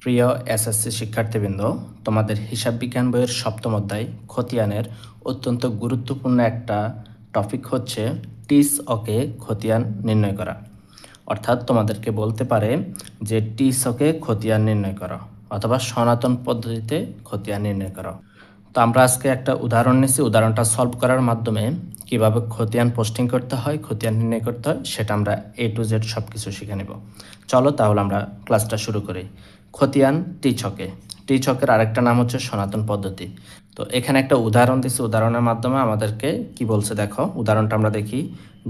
প্রিয় এসএসসি শিক্ষার্থীবৃন্দ, তোমাদের হিসাব বিজ্ঞান বইয়ের সপ্তম অধ্যায় খতিয়ানের অত্যন্ত গুরুত্বপূর্ণ একটা টপিক হচ্ছে টিস অকে খতিয়ান নির্ণয় করা। অর্থাৎ তোমাদেরকে বলতে পারে যে টিস অকে খতিয়ান নির্ণয় করো অথবা সনাতন পদ্ধতিতে খতিয়ান নির্ণয় করো। তো আমরা আজকে একটা উদাহরণ নিয়েছি, উদাহরণটা সলভ করার মাধ্যমে কিভাবে খতিয়ান পোস্টিং করতে হয়, খতিয়ান নির্ণয় করতে হয়, সেটা আমরা A to Z সব কিছু শিখে নেব। চলো তাহলে আমরা ক্লাসটা শুরু করি। খতিয়ান টি ছকে, টি ছকের আরেকটা নাম হচ্ছে সনাতন পদ্ধতি। তো এখানে একটা উদাহরণ দিচ্ছি, উদাহরণের মাধ্যমে আমাদেরকে কি বলছে দেখো। উদাহরণটা আমরা দেখি।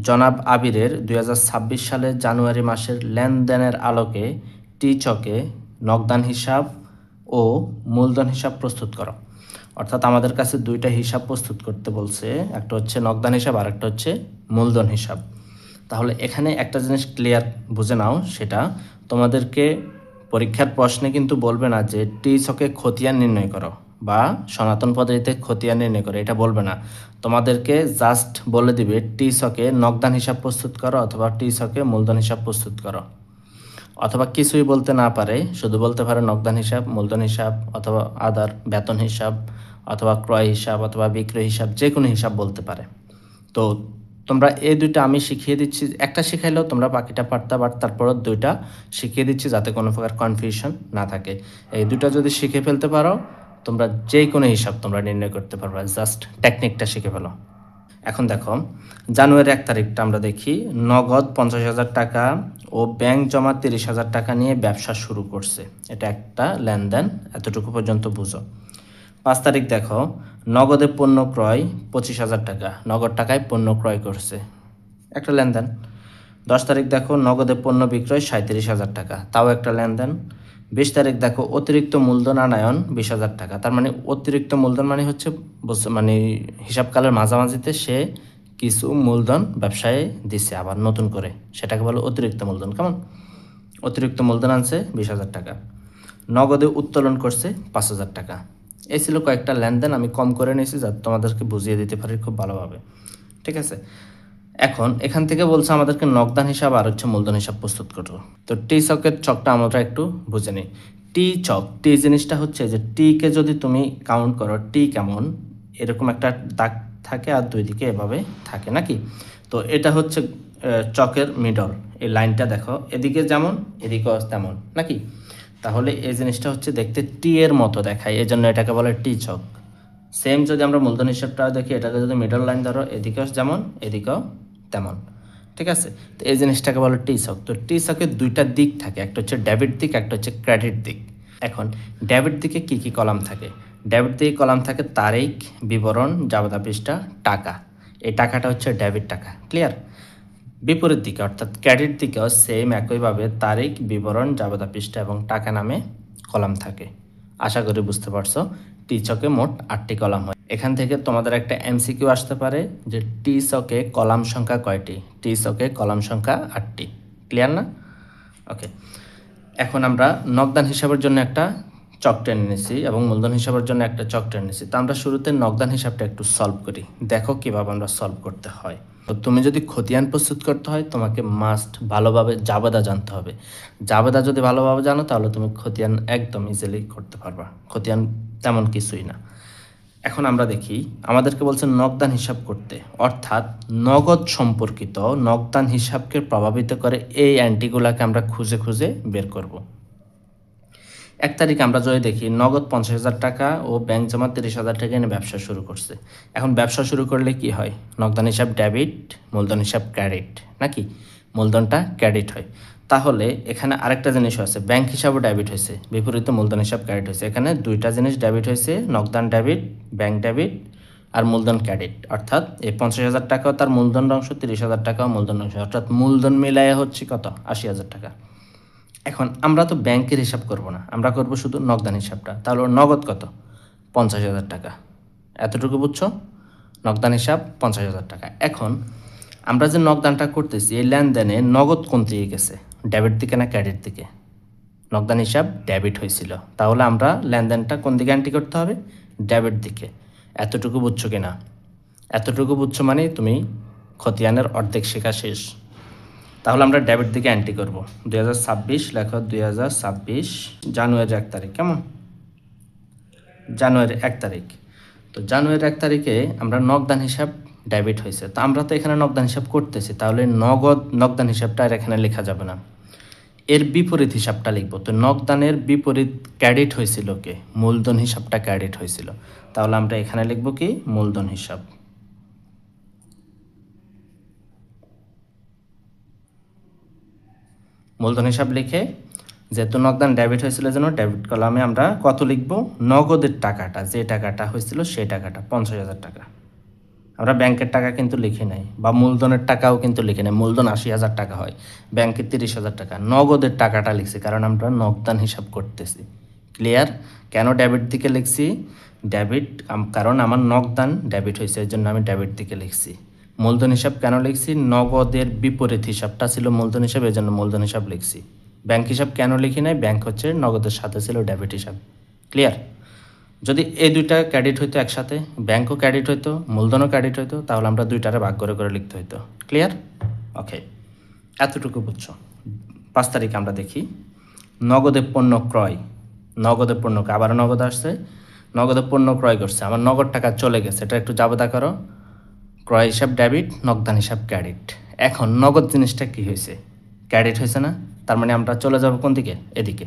জনাব আবিরের 2026 সালের জানুয়ারি মাসের লেনদেনের আলোকে টি ছকে নগদান হিসাব ও মূলধন হিসাব প্রস্তুত করো। অর্থাৎ আমাদের কাছে দুইটা হিসাব প্রস্তুত করতে বলছে, একটা হচ্ছে নগদান হিসাব আর একটা হচ্ছে মূলধন হিসাব। তাহলে এখানে একটা জিনিস ক্লিয়ার বুঝে নাও, সেটা তোমাদেরকে পরীক্ষার প্রশ্নে কিন্তু বলবে না যে টি ছকে খতিয়ান নির্ণয় করো বা সনাতন পদ্ধতিতে খতিয়ান নির্ণয় করো, এটা বলবে না। তোমাদেরকে জাস্ট বলে দিবে টি ছকে নগদান হিসাব প্রস্তুত করো অথবা টি ছকে মূলধন হিসাব প্রস্তুত করো, অথবা কিছুই বলতে না পারে, শুধু বলতে পারে নগদান হিসাব, মূলধন হিসাব অথবা আদার বেতন হিসাব অথবা ক্রয় হিসাব অথবা বিক্রয় হিসাব, যে কোনো হিসাব বলতে পারে। তো তোমরা এই দুইটা আমি শিখিয়ে দিচ্ছি, একটা শিখাইলেও তোমরা বাকিটা পারতা, বাট তারপরও দুইটা শিখিয়ে দিচ্ছি যাতে কোনো প্রকার কনফিউশন না থাকে। এই দুইটা যদি শিখে ফেলতে পারো, তোমরা যে কোনো হিসাব তোমরা নির্ণয় করতে পারবে, জাস্ট টেকনিকটা শিখে ফেলো। এখন দেখো, জানুয়ারি 1 তারিখটা আমরা দেখি। নগদ 50,000 টাকা ও ব্যাংক জমা 30,000 টাকা নিয়ে ব্যবসা শুরু করছে, এটা একটা লেনদেন, এতটুকু পর্যন্ত বুঝো। 5 তারিখ দেখো, নগদে পণ্য ক্রয় 25,000 টাকা, নগদ টাকায় পণ্য ক্রয় করছে, একটা লেনদেন। 10 তারিখ দেখো, নগদে পণ্য বিক্রয় 37,000 টাকা, তাও একটা লেনদেন। 20 তারিখ দেখো, অতিরিক্ত মূলধন আনায়ন 20,000 টাকা। তার মানে অতিরিক্ত মূলধন মানে হচ্ছে মানে হিসাবকালের মাঝামাঝিতে সে কিছু মূলধন ব্যবসায় দিছে আবার নতুন করে, সেটাকে বলে অতিরিক্ত মূলধন। কেমন? অতিরিক্ত মূলধন আনছে 20,000 টাকা। নগদে উত্তোলন করছে 5,000 টাকা। এই ছিল কয়েকটা লেনদেন, আমি কম করে নিয়েছি যাতে তোমাদেরকে বুঝিয়ে দিতে পারি খুব ভালোভাবে। ঠিক আছে, এখন এখান থেকে বলছে আমাদেরকে নগদান হিসাব আর হচ্ছে মূলধন হিসাব প্রস্তুত করো। তো টি চকের চকটা আমরা একটু বুঝে নিই। টি চক, টি জিনিসটা হচ্ছে যে টিকে যদি তুমি কাউন্ট করো, টি কেমন, এরকম একটা দাগ থাকে আর দুই দিকে এভাবে থাকে নাকি। তো এটা হচ্ছে চকের মিডল, এই লাইনটা দেখো, এদিকে যেমন এদিকেও তেমন নাকি। তাহলে এই জিনিসটা হচ্ছে দেখতে টি এর মতো দেখায়, এই জন্য এটাকে বলে টি চক। সেম যদি আমরা মূলধন হিসাবটা দেখি, এটাকে যদি মিডল লাইন ধরো, এদিকেও যেমন এদিকেও তেমন। ঠিক আছে, তো এই জিনিসটাকে বলে টি ছক। তো টি ছকের দুইটা দিক থাকে, একটা হচ্ছে ডেবিট দিক, একটা হচ্ছে ক্রেডিট দিক। এখন ডেবিট দিকে কি কি কলাম থাকে? ডেবিট দিকে কলাম থাকে তারিখ, বিবরণ, জাবেদা পৃষ্ঠা, টাকা। এই টাকাটা হচ্ছে ডেবিট টাকা, ক্লিয়ার। বিপরীত দিকে অর্থাৎ ক্রেডিট দিকেও সেম একইভাবে তারিখ, বিবরণ, জাবেদা পৃষ্ঠা এবং টাকা নামে কলাম থাকে। আশা করি বুঝতে পারছো। টি ছকে মোট 8টি কলাম হয়। এখান থেকে তোমাদের একটা এমসিকিউ আসতে পারে যে টি ছকে কলাম সংখ্যা কয়টি? টি ছকে কলাম সংখ্যা 8টি। ক্লিয়ার না? ওকে, এখন আমরা নগদান হিসাবের জন্য একটা চক টেনে নিয়েছি এবং মূলধন হিসাবের জন্য একটা চক টেনে নিয়েছি। তো আমরা শুরুতে নগদান হিসাবটা একটু সলভ করি, দেখো কিভাবে আমরা সলভ করতে হয়। তো তুমি যদি খতিয়ান প্রস্তুত করতে হয়, তোমাকে মাস্ট ভালোভাবে জাবেদা জানতে হবে। জাবেদা যদি ভালোভাবে জানো তাহলে তুমি খতিয়ান একদম ইজিলি করতে পারবা। খতিয়ান তেমন কিছুই না। এখন আমরা দেখি, আমাদেরকে বলছে নগদান হিসাব করতে, অর্থাৎ নগদ সম্পর্কিত নগদান হিসাবকে প্রভাবিত করে এই অ্যান্টিগুলাকে আমরা খুঁজে খুঁজে বের করব। 1 তারিখ আমরা যদি দেখি, নগদ 50,000 টাকা ও ব্যাংক জমা 30,000 টাকা এনে ব্যবসা শুরু করছে। এখন ব্যবসা শুরু করলে কি হয়? নগদান হিসাব ডেবিট, মূলধন হিসাব ক্রেডিট নাকি। মূলধনটা ক্রেডিট হয়। তাহলে এখানে আরেকটা জিনিস আছে, ব্যাংক হিসাবও ডেবিট হয়েছে, বিপরীতে মূলধন হিসাব ক্রেডিট হয়েছে। এখানে দুইটা জিনিস ডেবিট হয়েছে, নগদান ডেবিট, ব্যাংক ডেবিট আর মূলধন ক্রেডিট। অর্থাৎ এই 50,000 টাকাও তার মূলধন অংশ, 30,000 টাকাও মূলধন অংশ, অর্থাৎ মূলধন মিলাইয়া হচ্ছে কত? 80,000 টাকা। এখন আমরা তো ব্যাংকের হিসাব করব না, আমরা করব শুধু নগদান হিসাবটা। তাহলে ওর নগদ কত? 50,000 টাকা। এতটুকু বুঝছো? নগদান হিসাব 50,000 টাকা। এখন আমরা যে নগদানটা করতেছি, এই লেনদেনে নগদ কোন দিকে গেছে? ডেবিট দিকে না ক্রেডিট দিকে? নগদান হিসাব ডেবিট হয়েছিল, তাহলে আমরা লেনদেনটা কোন দিকে এন্ট্রি করতে হবে? ডেবিট দিকে। এতটুকু বুঝছো কিনা? এতটুকু বুঝছো মানে তুমি খতিয়ানের অর্ধেক শেখা শেষ। তাহলে আমরা ডেবিট দিকে এন্ট্রি করব 2026 লেখো 2026 জানুয়ারি 1 তারিখ কেমন জানুয়ারি 1 তারিখ তো জানুয়ারি 1 তারিখে আমরা নগদান হিসাব ডেবিট হয়েছে তো আমরা তো এখানে নগদান হিসাব করতেছি তাহলে নগদান হিসাবটা আর এখানে লেখা যাবে না এর বিপরীত হিসাবটা লিখব তো নগদানের বিপরীত ক্রেডিট হয়েছিল কে মূলধন হিসাবটা ক্রেডিট হয়েছিল তাহলে আমরা এখানে লিখব কি মূলধন হিসাব মূলধন হিসাব লিখে যেহেতু নগদান ডেবিট হয়েছিল যেন ডেবিট কলামে আমরা কত লিখব নগদের টাকাটা যে টাকাটা হয়েছিল সেই টাকাটা 50,000 টাকা আমরা ব্যাংকের টাকা কিন্তু লিখি নাই বা মূলধনের টাকাও কিন্তু লিখি নাই মূলধন 80,000 টাকা হয় ব্যাংকে 30,000 টাকা নগদের টাকাটা লিখছি কারণ আমরা নগদান হিসাব করতেছি ক্লিয়ার কেন ডেবিট দিকে লিখছি ডেবিট কারণ আমার নগদান ডেবিট হয়েছে এই জন্য আমি ডেবিট দিকে লিখছি মূলধন হিসাব কেন লিখছি নগদের বিপরীত হিসাবটা ছিল মূলধন হিসাব এই জন্য মূলধন হিসাব লিখছি ব্যাংক হিসাব কেন লিখি নাই ব্যাংক হচ্ছে নগদের সাথে ছিল ডেবিট হিসাব ক্লিয়ার যদি এই দুইটা ক্রেডিট হইতো একসাথে ব্যাংকও ক্রেডিট হইতো মূলধনও ক্রেডিট হইতো তাহলে আমরা দুইটারে ভাগ করে করে লিখতে হইতো ক্লিয়ার ওকে এতটুকু বুঝছো 5 তারিখ আমরা দেখি নগদে পণ্য ক্রয় নগদে পণ্য আবার নগদ আসছে নগদে পণ্য ক্রয় করছে আমার নগদ টাকা চলে গেছে এটা একটু জাবেদা করো ক্রয় হিসাব ডেবিট নগদান হিসাব ক্রেডিট এখন নগদ জিনিসটা কি হয়েছে ক্রেডিট হয়েছে না তার মানে আমরা চলে যাব কোন দিকে এদিকে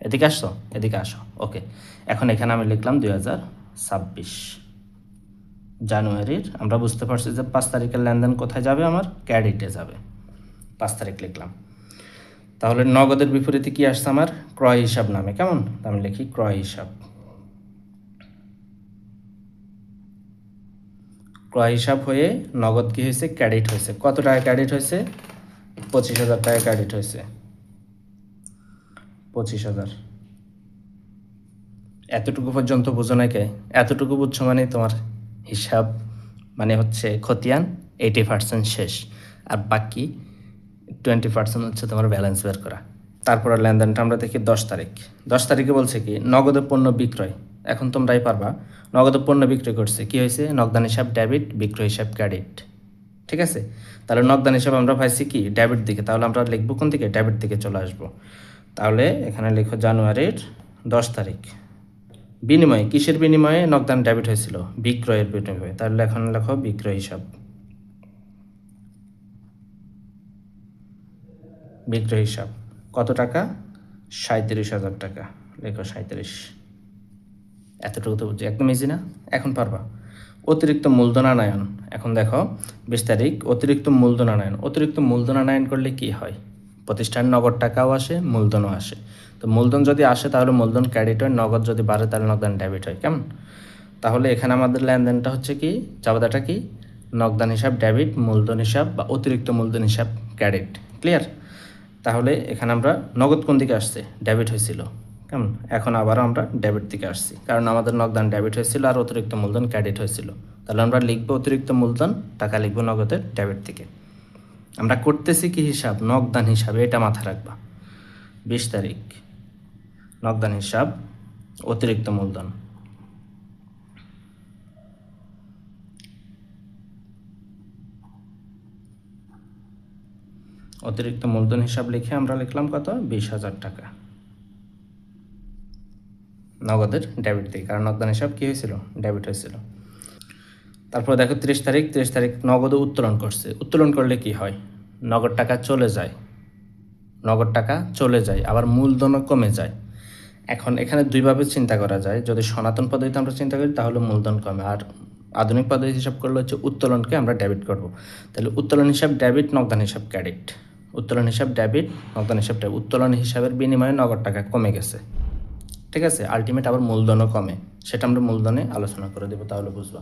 এদিকে আসছো এদিকে আসো ওকে এখন এখানে আমি লিখলাম 2026 জানুয়ারির আমরা বুঝতে পারছি যে 5 তারিখের লেনদেন কোথায় যাবে আমার ক্রেডিটে যাবে 5 তারিখ লিখলাম তাহলে নগদের বিপরীতে কি আসছে আমার ক্রয় হিসাব নামে কেমন আমি লিখি ক্রয় হিসাব ক্রয় হিসাব হয়ে নগদ কি হয়েছে ক্রেডিট হয়েছে কত টাকা ক্রেডিট হয়েছে 25,000 টাকা ক্রেডিট হয়েছে 25,000 এতটুকু পর্যন্ত বুঝো না কে এতটুকু বুঝছো মানে তোমার হিসাব মানে হচ্ছে খতিয়ান 80% শেষ আর বাকি 20% হচ্ছে তোমার ব্যালেন্স বের করা তারপরে লেনদেনটা আমরা দেখি 10 তারিখে বলছে কি নগদে পণ্য বিক্রয় এখন তোমরাই পারবা নগদে পণ্য বিক্রয় করছে কি হয়েছে নগদান হিসাব ডেবিট বিক্রয় হিসাব ক্রেডিট ঠিক আছে তাহলে নগদান হিসাব আমরা পাইছি কি ডেবিট দিকে তাহলে আমরা লিখবো কোন দিকে ডেবিট দিকে চলে আসবো তাহলে এখানে লিখো জানুয়ারির 10 তারিখ বিনিময়ে কিসের বিনিময়ে নগদান ডেবিট হয়েছিল বিক্রয়ের বিনিময়ে তাহলে এখন লেখো বিক্রয় হিসাব বিক্রয় হিসাব কত টাকা 37,000 টাকা লেখো 37 এতটুকু তো বুঝছি একদম ইজি না এখন পারবা অতিরিক্ত মূলধন আনয়ন এখন দেখো 20 তারিখ অতিরিক্ত মূলধন আনয়ন করলে কি হয় প্রতিষ্ঠান নগদ টাকাও আসে মূলধনও আসে তো মূলধন যদি আসে তাহলে মূলধন ক্রেডিট হয় নগদ যদি বাড়ে তাহলে নগদান ডেবিট হয় কেমন তাহলে এখানে আমাদের লেনদেনটা হচ্ছে কি চাবাদাটা কি নগদান হিসাব ডেবিট মূলধন হিসাব বা অতিরিক্ত মূলধন হিসাব ক্রেডিট ক্লিয়ার তাহলে এখানে আমরা নগদ কোন দিকে আসছে ডেবিট হয়েছিল কেমন এখন আবারও আমরা ডেবিট দিকে আসছি কারণ আমাদের নগদান ডেবিট হয়েছিল আর অতিরিক্ত মূলধন ক্রেডিট হয়েছিল তাহলে আমরা লিখবো অতিরিক্ত মূলধন টাকা লিখবো নগদের ডেবিট দিকে আমরা করতেছি কি হিসাব নগদান হিসাবে এটা মাথায় রাখবা 20 তারিখ নগদান হিসাব অতিরিক্ত মূলধন অতিরিক্ত মূলধন হিসাব লিখে আমরা লিখলাম কত 20,000 টাকা নগদের ডেবিট দিকে কারণ নগদান হিসাব কি হয়েছিল ডেবিট হয়েছিল তারপর দেখো 30 তারিখ নগদ উত্তোলন করছে উত্তোলন করলে কি হয় নগদ টাকা চলে যায় আবার মূলধনও কমে যায় এখন এখানে দুইভাবে চিন্তা করা যায় যদি সনাতন পদ্ধতিতে আমরা চিন্তা করি তাহলে মূলধন কমে আর আধুনিক পদ্ধতি হিসাব করলে হচ্ছে উত্তোলনকে আমরা ডেবিট করব তাহলে উত্তোলন হিসাব ডেবিট নগদান হিসাব ক্রেডিট উত্তোলন হিসাব ডেবিট নগদান হিসাব ডেবিট উত্তোলন হিসাবের বিনিময়ে নগদ টাকা কমে গেছে ঠিক আছে আলটিমেট আবার মূলধনও কমে সেটা আমরা মূলধনে আলোচনা করে দেবো তাহলে বুঝবা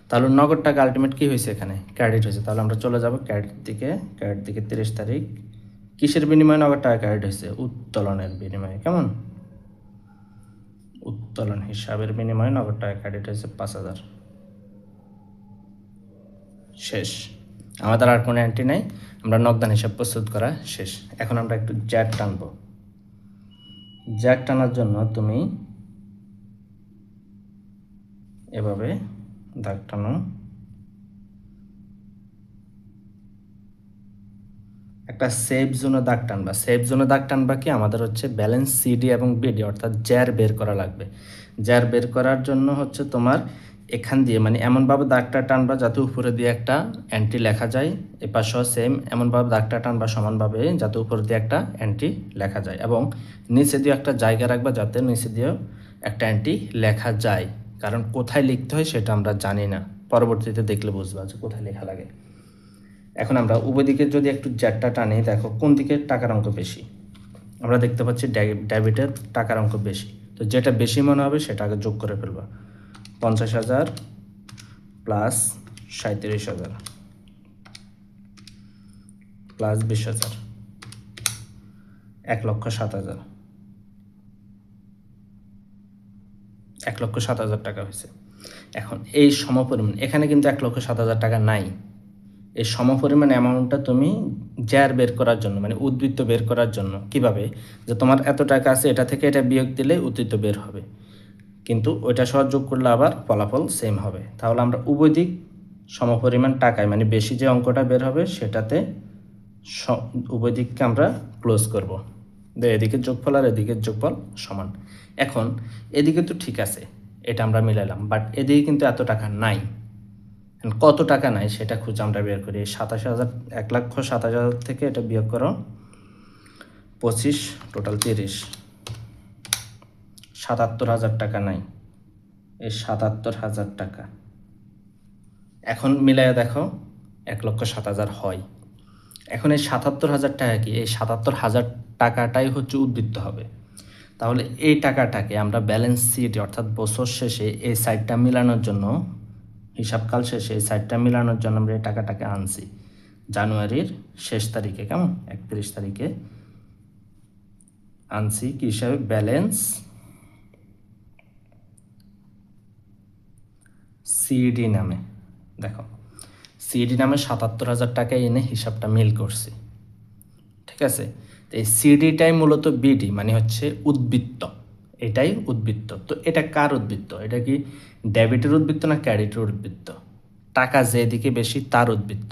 তাহলে নগদ টাকা আলটিমেট কি হয়েছে এখানে ক্রেডিট হয়েছে তাহলে আমরা চলে যাব ক্রেডিট দিকে 30 তারিখ কিসের বিনিময়ে নগদ টাকা ক্রেডিট হয়েছে উত্তোলনের বিনিময়ে কেমন উত্তোলন হিসাবের বিনিময়ে নগদ টাকা ক্রেডিট হয়েছে 5,000 শেষ আমাদের আর কোনো এন্ট্রি নাই আমরা নগদান হিসাব প্রস্তুত করা শেষ এখন আমরা একটু জ্যাক টানবো জ্যাক টানার জন্য তুমি এভাবে দাগ টানো একটা সেফ জোনে দাগ টানবা। সেফ জোনে দাগ টানবা কি আমাদের হচ্ছে ব্যালেন্স সিডি এবং বিডি অর্থাৎ জ্যার বের করা লাগবে। জ্যার বের করার জন্য হচ্ছে তোমার এখান দিয়ে মানে এমনভাবে দাগটা টানবা যাতে উপরে দিয়ে একটা এন্ট্রি লেখা যায়, এপাশেও সেম এমনভাবে দাগটা টানবা সমানভাবে যাতে উপরে দিয়ে একটা এন্ট্রি লেখা যায়, এবং নিচে দিয়ে একটা জায়গা রাখবা যাতে নিচে দিয়েও একটা এন্ট্রি লেখা যায়। কারণ কোথায় লিখতে হয় সেটা আমরা জানি না, পরবর্তীতে দেখলে বুঝবা যে কোথায় লেখা লাগে। এখন আমরা উভয় দিকে যদি একটু জ্যাটটা টানি, দেখো কোন দিকে টাকার অঙ্ক বেশি। আমরা দেখতে পাচ্ছি ডেবিটের টাকার অঙ্ক বেশি, তো যেটা বেশি মনে হবে সেটা আগে যোগ করে ফেলবা। 50,000 প্লাস 37,000 প্লাস 20,000, 1,07,000, 1,07,000 টাকা হয়েছে। এখন এই সমপরিমাণ এখানে কিন্তু 1,07,000 টাকা নাই। এই সমপরিমাণ অ্যামাউন্টটা তুমি জ্যার বের করার জন্য মানে উদ্বৃত্ত বের করার জন্য কিভাবে, যে তোমার এত টাকা আছে এটা থেকে এটা বিয়োগ দিলে উদ্বৃত্ত বের হবে, কিন্তু ওইটা সহ যোগ করলে আবার ফলাফল সেম হবে। তাহলে আমরা উভয় দিক সমপরিমাণ টাকায় মানে বেশি যে অঙ্কটা বের হবে সেটাতে উভয় দিককে আমরা ক্লোজ করব। এদিকে যোগফল আর এদিকের যোগফল সমান। এখন এদিকে তো ঠিক আছে, এটা আমরা মিলালাম, বাট এদিকে কিন্তু এত টাকা নাই। কত টাকা নাই সেটা খুঁজে আমরা বের করি। 27,000, 1,27,000 থেকে এটা বিয়োগ করো, 25, টোটাল 30, 77,000 টাকা নাই। এই 77,000 টাকা এখন মিলাইয়া দেখো 1,07,000 হয়। এখন এই 77,000 টাকা কি, এই 77,000 টাকাটাই হচ্ছে উদ্বৃত্ত হবে। তাহলে এই টাকাটাকে আমরা ব্যালেন্স শিট অর্থাৎ বছর শেষে এই সাইডটা মিলানোর জন্য, হিসাবকাল শেষে এই সাইডটা মিলানোর জন্য আমরা এই টাকাটাকে আনছি জানুয়ারির শেষ তারিখে, কেমন 31 তারিখে আনছি কি হিসাবে, ব্যালেন্স সিডি নামে। দেখো সিডি নামে 77,000 টাকা এনে হিসাবটা মিল করছি, ঠিক আছে। তো এই সিডিটাই মূলত বিডি মানে হচ্ছে উদ্বৃত্ত, এটাই উদ্বৃত্ত। তো এটা কার উদ্বৃত্ত, এটা কি ডেবিটের উদ্বৃত্ত না ক্রেডিটের উদ্বৃত্ত? টাকা যেদিকে বেশি তার উদ্বৃত্ত,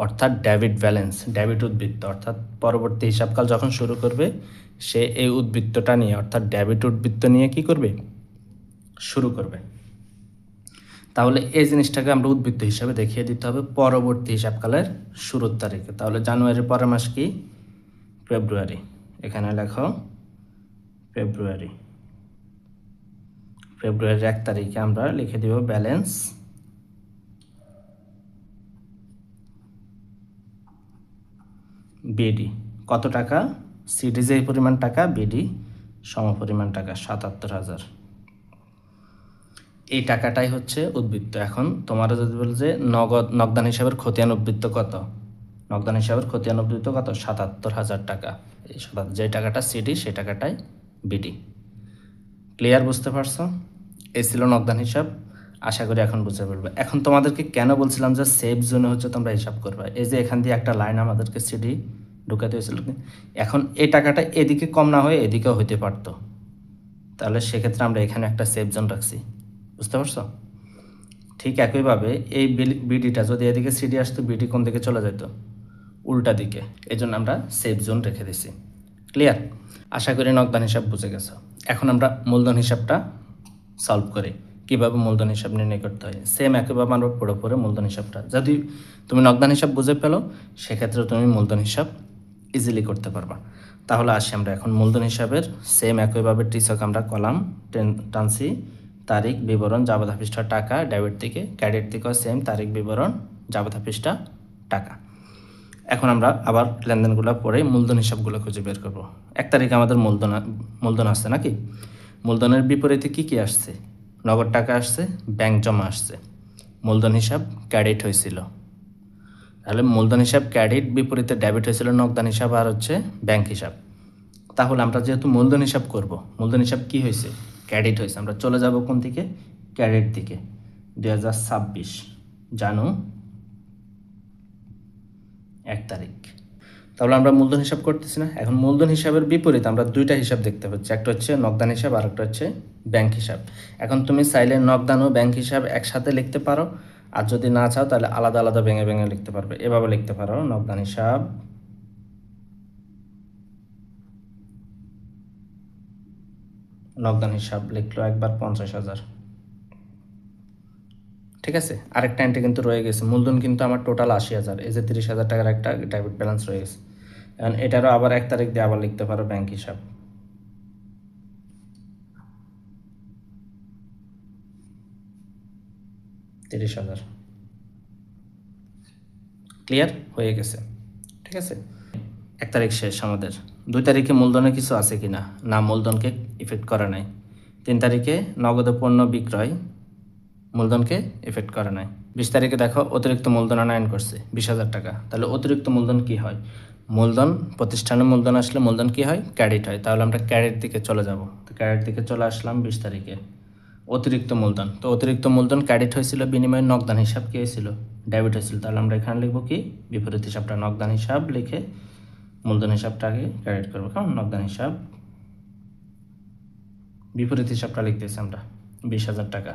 অর্থাৎ ডেবিট ব্যালেন্স, ডেবিট উদ্বৃত্ত। অর্থাৎ পরবর্তী হিসাবকাল যখন শুরু করবে সে এই উদ্বৃত্তটা নিয়ে অর্থাৎ ডেবিট উদ্বৃত্ত নিয়ে কি করবে, শুরু করবে। তাহলে এই জিনিসটাকে আমরা উদ্বৃত্ত হিসাবে দেখিয়ে দিতে হবে পরবর্তী হিসাবকালের শুরুর তারিখে। তাহলে জানুয়ারির পরের মাস কি, ফেব্রুয়ারি। এখানে লেখো ফেব্রুয়ারি, ফেব্রুয়ারির 1 তারিখে আমরা লিখে দিব ব্যালেন্স বিডি। কত টাকা, সিডি যে পরিমাণ টাকা, বিডি সমপরিমাণ টাকা 77,000। এই টাকাটাই হচ্ছে উদ্বৃত্ত। এখন তোমরা যদি বল যে নগদান হিসাবের খতিয়ান উদ্বৃত্ত কত, নগদান হিসাবের খতিয়ান উদ্বৃত্ত কত, 77,000 টাকা। এই যে টাকাটা সিডি সেই টাকাটাই বিডি। ক্লিয়ার, বুঝতে পারছো? এই ছিল নগদান হিসাব। আশা করি এখন বুঝতে পারবে। এখন তোমাদেরকে কেন বলছিলাম যে সেফ জোনে হচ্ছে তোমরা হিসাব করবে, এই যে এখান দিয়ে একটা লাইন আমাদেরকে সিডি ঢুকাতে হয়েছিল। এখন এই টাকাটা এদিকে কম না হয়ে এদিকেও হইতে পারতো, তাহলে সেক্ষেত্রে আমরা এখানে একটা সেফ জোন রাখছি, বুঝতে পারছো? ঠিক একইভাবে এই বিডিটা যদি এদিকে সিডি আসতো, বিডি কোন দিকে চলে যেত, উল্টা দিকে, এই জন্য আমরা সেফ জোন রেখে দিছি। ক্লিয়ার? আশা করি নগদান হিসাব বুঝে গেছো। এখন আমরা মূলধন হিসাবটা সলভ করি, কীভাবে মূলধন হিসাব নির্ণয় করতে হয়। সেম একইভাবে আমরা পড়ে মূলধন হিসাবটা, যদি তুমি নগদান হিসাব বুঝে পেলো সেক্ষেত্রে তুমি মূলধন হিসাব ইজিলি করতে পারবা। তাহলে আসি আমরা এখন মূলধন হিসাবের সেম একইভাবে টিসক আমরা কলাম টানছি, তারিখ বিবরণ জাবেদা পৃষ্ঠা টাকা, ডেবিট থেকে, ক্রেডিট থেকেও সেম তারিখ বিবরণ জাবেদা পৃষ্ঠা টাকা। এখন আমরা আবার লেনদেনগুলো পড়ে মূলধন হিসাবগুলো খুঁজে বের করব। 1 তারিখে আমাদের মূলধন আসছে নাকি, মূলধনের বিপরীতে কি কি আসছে, নগদ টাকা আসছে, ব্যাংক জমা আসছে, মূলধন হিসাব ক্রেডিট হয়েছিল। তাহলে মূলধন হিসাব ক্রেডিট, বিপরীতে ডেবিট হয়েছিল নগদান হিসাব আর হচ্ছে ব্যাংক হিসাব। তাহলে আমরা যেহেতু মূলধন হিসাব করব, মূলধন হিসাব কি হয়েছে, ক্রেডিট হয়েছে। আমরা চলে যাব কোন দিকে, ক্রেডিট দিকে। 2026 জানু 1 তারিখ। তাহলে আমরা মূলধন হিসাব করতেছি না। এখন মূলধন হিসাবের বিপরীত আমরা দুইটা হিসাব দেখতে পাচ্ছি, একটা হচ্ছে নগদান হিসাব আর একটা হচ্ছে ব্যাংক হিসাব। এখন তুমি চাইলে নগদান ও ব্যাংক হিসাব একসাথে লিখতে পারো, আর যদি না চাও তাহলে আলাদা আলাদা ভেঙে ভেঙে লিখতে পারবে। এভাবে লিখতে পারো, নগদান হিসাব নগদান হিসাব লিখলো একবার 50,000। ঠিক আছে, আরেকটা এন্ট্রি কিন্তু রয়ে গেছে, মূলধন কিন্তু আমার টোটাল 80,000, এই যে 30,000 টাকার একটা ডেবিট ব্যালেন্স রয়ে গেছে। এখন এটারও আবার 1 তারিখ দিয়ে আবার লিখতে পারো ব্যাংক হিসাব 30,000। ক্লিয়ার হয়ে গেছে? ঠিক আছে, 1 তারিখ শেষ আমাদের। 2 তারিখে মূলধনে কিছু আছে কিনা? না, মূলধনকে ইফেক্ট করা নাই। 3 তারিখে নগদে পণ্য বিক্রয় মূলধনকে এফেক্ট করে নাই। 20 তারিখে দেখো অতিরিক্ত মূলধন আনয়ন করছে 20,000 টাকা। তাহলে অতিরিক্ত মূলধন কি হয়? মূলধন, প্রতিষ্ঠানে মূলধন আসলে মূলধন কি হয়? ক্রেডিট হয়। তাহলে আমরা ক্রেডিট দিকে চলে যাব। তো ক্রেডিট দিকে চলে আসলাম 20 তারিখে। অতিরিক্ত মূলধন, তো অতিরিক্ত মূলধন ক্রেডিট হয়েছিল, বিনিময়ে নগদান হিসাব কি হয়েছিল? ডেবিট হয়েছিল। তাহলে আমরা এখানে লিখবো কি? বিপরীত হিসাবটা, নগদান হিসাব লিখে মূলধন হিসাবটাকে ক্রেডিট করবো। কারণ নগদান হিসাব, বিপরীত হিসাবটা লিখতেছি আমরা 20,000 টাকা।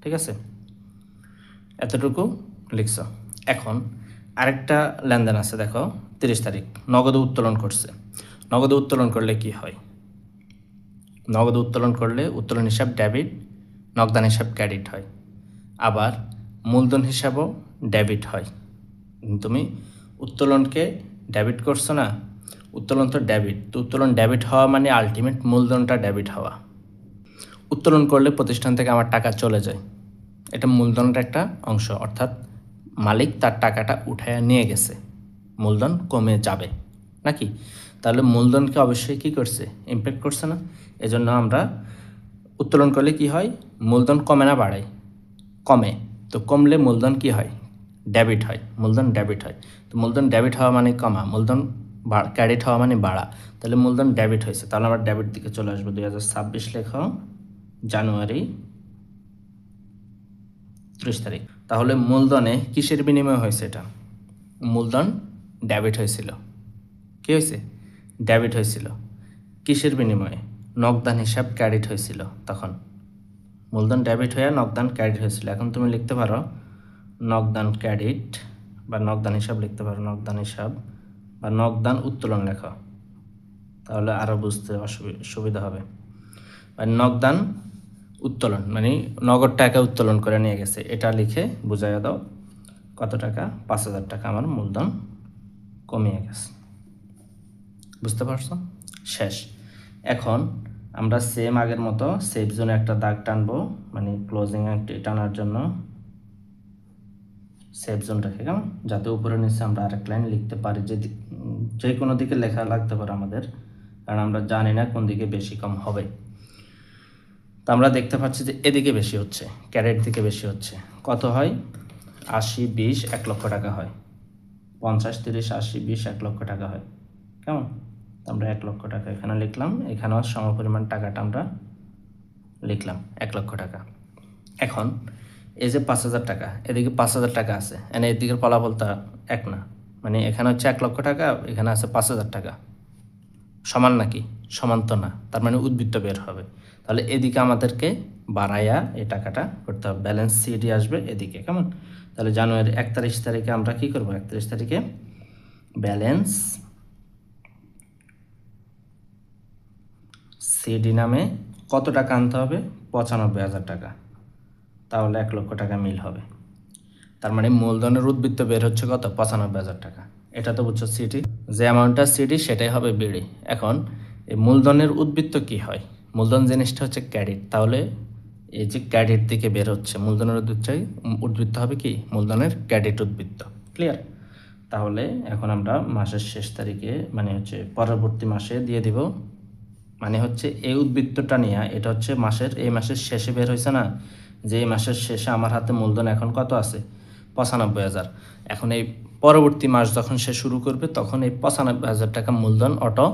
ঠিক আছে, এতটুকু লিখছ। এখন আরেকটা লেনদেন আছে, দেখো 30 তারিখ নগদে উত্তোলন করছে। নগদে উত্তোলন করলে কি হয়? নগদে উত্তোলন করলে উত্তোলন হিসাব ডেবিট, নগদান হিসাব ক্রেডিট হয়। আবার মূলধন হিসাবও ডেবিট হয়। তুমি উত্তোলনকে ডেবিট করছো না, উত্তোলন তো ডেবিট, তো উত্তোলন ডেবিট হওয়া মানে আলটিমেট মূলধনটা ডেবিট হওয়া। উত্তোলন করলে প্রতিষ্ঠান থেকে আমার টাকা চলে যায়, এটা মূলধনের একটা অংশ, অর্থাৎ মালিক তার টাকাটা উঠায় নিয়ে গেছে, মূলধন কমে যাবে নাকি? তাহলে মূলধনকে অবশ্যই কী করছে? ইমপ্যাক্ট করছে না? এজন্য আমরা উত্তোলন করলে কি হয়? মূলধন কমে না বাড়ে? কমে। তো কমলে মূলধন কি হয়? ডেবিট হয়, মূলধন ডেবিট হয়। তো মূলধন ডেবিট হওয়া মানে কমা, মূলধন ক্রেডিট হওয়া মানে বাড়া। তাহলে মূলধন ডেবিট হয়েছে, তাহলে আমরা ডেবিট দিকে চলে আসবো। 2026 লেখো জানুয়ারি 30 তারিখ। তাহলে মূলধনে কিসের বিনিময় হয়েছে? এটা মূলধন ডেবিট হয়েছিল। কী হয়েছে? ডেবিট হয়েছিল। কিসের বিনিময়ে? নগদান হিসাব ক্রেডিট হয়েছিল তখন। মূলধন ডেবিট হয়ে নগদান ক্রেডিট হয়েছিল। এখন তুমি লিখতে পারো নগদান ক্রেডিট, বা নগদান হিসাব লিখতে পারো, নগদান হিসাব বা নগদান উত্তোলন লেখো, তাহলে আরও বুঝতে সুবিধা হবে। বা নগদান উত্তোলন মানে নগদ টাকা উত্তোলন করে নিয়ে গেছে, এটা লিখে বুঝাইয়া দাও কত টাকা? 5,000 টাকা আমার মূলধন কমিয়ে গেছে। বুঝতে পারছো? শেষ। এখন আমরা সেম আগের মতো সেফ জোনে একটা দাগ টানবো, মানে ক্লোজিং টানার জন্য সেফ জোন রেখে, কেমন, যাতে উপরে নিচে আমরা আরেক লাইন লিখতে পারি, যে কোনো দিকে লেখা লাগতে পারে আমাদের, কারণ আমরা জানি না কোন দিকে বেশি কম হবে। তো আমরা দেখতে পাচ্ছি যে এদিকে বেশি হচ্ছে, ক্যারেট দিকে বেশি হচ্ছে। কত হয়? 80, 20, 1 লক্ষ টাকা হয়। 50, 30, 80, 20, 1 লক্ষ টাকা হয়। কেমন? আমরা 1 লক্ষ টাকা এখানে লিখলাম, এখানেও সমপরিমাণ টাকাটা আমরা লিখলাম 1 লক্ষ টাকা। এখন এই যে 5,000 টাকা, এদিকে 5,000 টাকা আছে, এনে এদিকের ফলাফলটা এক না, মানে এখানে হচ্ছে 1 লক্ষ টাকা, এখানে আছে 5,000 টাকা। সমান নাকি? সমান তো না, তার মানে উদ্বৃত্ত বের হবে। তাহলে এদিকে আমাদেরকে বাড়াইয়া এই টাকাটা করতে হবে, ব্যালেন্স সিডি আসবে এদিকে। কেমন? তাহলে জানুয়ারি 31 তারিখে আমরা কি করব? 31 তারিখে ব্যালেন্স সিডি নামে কত টাকা আনতে হবে? 95,000 টাকা। তাহলে 1 লক্ষ টাকা মিল হবে। তার মানে মূলধনের উদ্বৃত্ত বের হচ্ছে কত? 95,000 টাকা। এটা তো বুঝছো সিডি, যে অ্যামাউন্টটা সিডি সেটাই হবে বিডি। এখন এই মূলধনের উদ্বৃত্ত কি হয়? মূলধন জিনিসটা হচ্ছে ক্রেডিট, তাহলে এই যে ক্রেডিট দিকে বের হচ্ছে মূলধনের উদ্বৃত্ত হবে কি? মূলধনের ক্রেডিট উদ্বৃত্ত। ক্লিয়ার? তাহলে এখন আমরা মাসের শেষ তারিখে, মানে হচ্ছে পরবর্তী মাসে দিয়ে দিব, মানে হচ্ছে এই উদ্বৃত্তটা নিয়ে, এটা হচ্ছে এই মাসের শেষে বের হয়েছে না, যে এই মাসের শেষে আমার হাতে মূলধন এখন কত আছে? 95,000। এখন এই পরবর্তী মাস যখন সে শুরু করবে, তখন এই 95,000 টাকা মূলধন অটো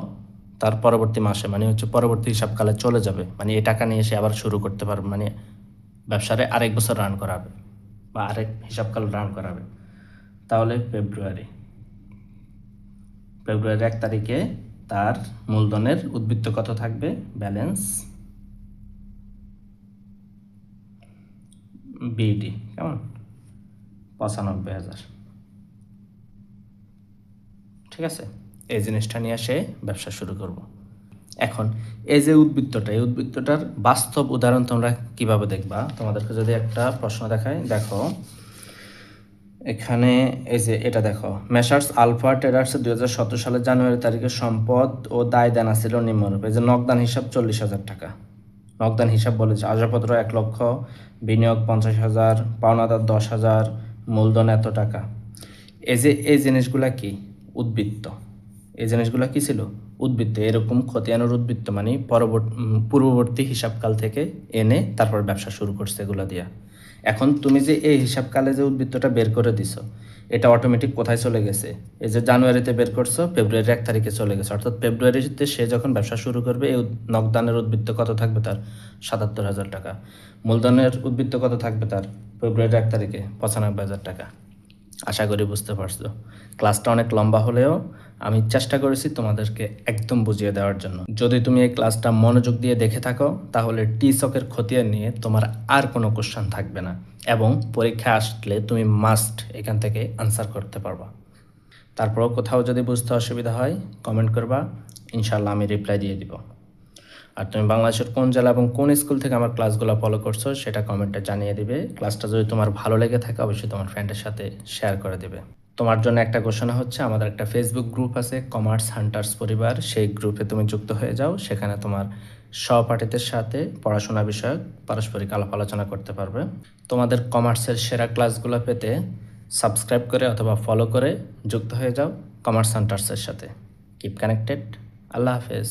তার পরবর্তী মাসে, মানে হচ্ছে পরবর্তী হিসাবকালে চলে যাবে, মানে এই টাকা নিয়ে সে আবার শুরু করতে পারবে, মানে ব্যবসারে আরেক বছর রান করাবে বা আরেক হিসাবকাল রান করাবে। তাহলে ফেব্রুয়ারি 1 তারিখে তার মূলধনের উদ্বৃত্ত কত থাকবে? ব্যালেন্স বিডি, কেমন? 95,000। ঠিক আছে, এই জিনিসটা নিয়ে সে ব্যবসা শুরু করব। এখন এই যে উদ্বৃত্তটা, এই উদ্বৃত্তটার বাস্তব উদাহরণ তোমরা কিভাবে দেখবা, তোমাদেরকে যদি একটা প্রশ্ন দেখাই, দেখো এখানে এই যে এটা দেখো, মেসার্স আলফা ট্রেডার্স 2017 সালের জানুয়ারি তারিখে সম্পদ ও দায় দেনা ছিল নিম্নরূপ। এই যে নগদান হিসাব 40,000 টাকা, নগদান হিসাব বলেছে। আসবাবপত্র 1 লক্ষ, বিনিয়োগ 50,000, পাওনাদার 10,000, মূলধন এত টাকা। এই যে এই জিনিসগুলা কি? উদ্বৃত্ত। এই জিনিসগুলো কি ছিল? উদ্বৃত্ত। এরকম খতিয়ানের উদ্বৃত্ত মানে পূর্ববর্তী হিসাবকাল থেকে এনে তারপর ব্যবসা শুরু করছে এগুলো দিয়া। এখন তুমি যে এই হিসাবকালে যে উদ্বৃত্তটা বের করে দিছো, এটা অটোমেটিক কোথায় চলে গেছে? এই যে জানুয়ারিতে বের করছো, ফেব্রুয়ারির 1 তারিখে চলে গেছে। অর্থাৎ ফেব্রুয়ারিতে সে যখন ব্যবসা শুরু করবে, এই নগদানের উদ্বৃত্ত কত থাকবে তার? 77,000 টাকা। মূলধনের উদ্বৃত্ত কত থাকবে তার ফেব্রুয়ারির 1 তারিখে? 95,000 টাকা। আশা করি বুঝতে পারছো। ক্লাসটা অনেক লম্বা হলেও আমি চেষ্টা করেছি তোমাদেরকে একদম বুঝিয়ে দেওয়ার জন্য। যদি তুমি এই ক্লাসটা মনোযোগ দিয়ে দেখে থাকো, তাহলে টিসকের খতিয়ান নিয়ে তোমার আর কোনো কোশ্চেন থাকবে না, এবং পরীক্ষায় আসলে তুমি মাস্ট এখান থেকে আনসার করতে পারবা। তারপরেও কোথাও যদি বুঝতে অসুবিধা হয় কমেন্ট করবা, ইনশাল্লাহ আমি রিপ্লাই দিয়ে দিব। আর তুমি বাংলাদেশের কোন জেলা এবং কোন স্কুল থেকে আমার ক্লাসগুলো ফলো করছো সেটা কমেন্টে জানিয়ে দিবে। ক্লাসটা যদি তোমার ভালো লেগে থাকে অবশ্যই তোমার ফ্রেন্ডের সাথে শেয়ার করে দেবে। তোমার জন্য একটা ঘোষণা হচ্ছে, আমাদের একটা ফেসবুক গ্রুপ আছে, কমার্স হান্টার্স পরিবার। সেই গ্রুপে তুমি যুক্ত হয়ে যাও, সেখানে তোমার সহপাঠীদের সাথে পড়াশোনা বিষয়ক পারস্পরিক আলাপ আলোচনা করতে পারবে। তোমাদের কমার্সের সেরা ক্লাসগুলো পেতে সাবস্ক্রাইব করে অথবা ফলো করে যুক্ত হয়ে যাও কমার্স হান্টার্সের সাথে। Keep connected. আল্লাহ হাফেজ।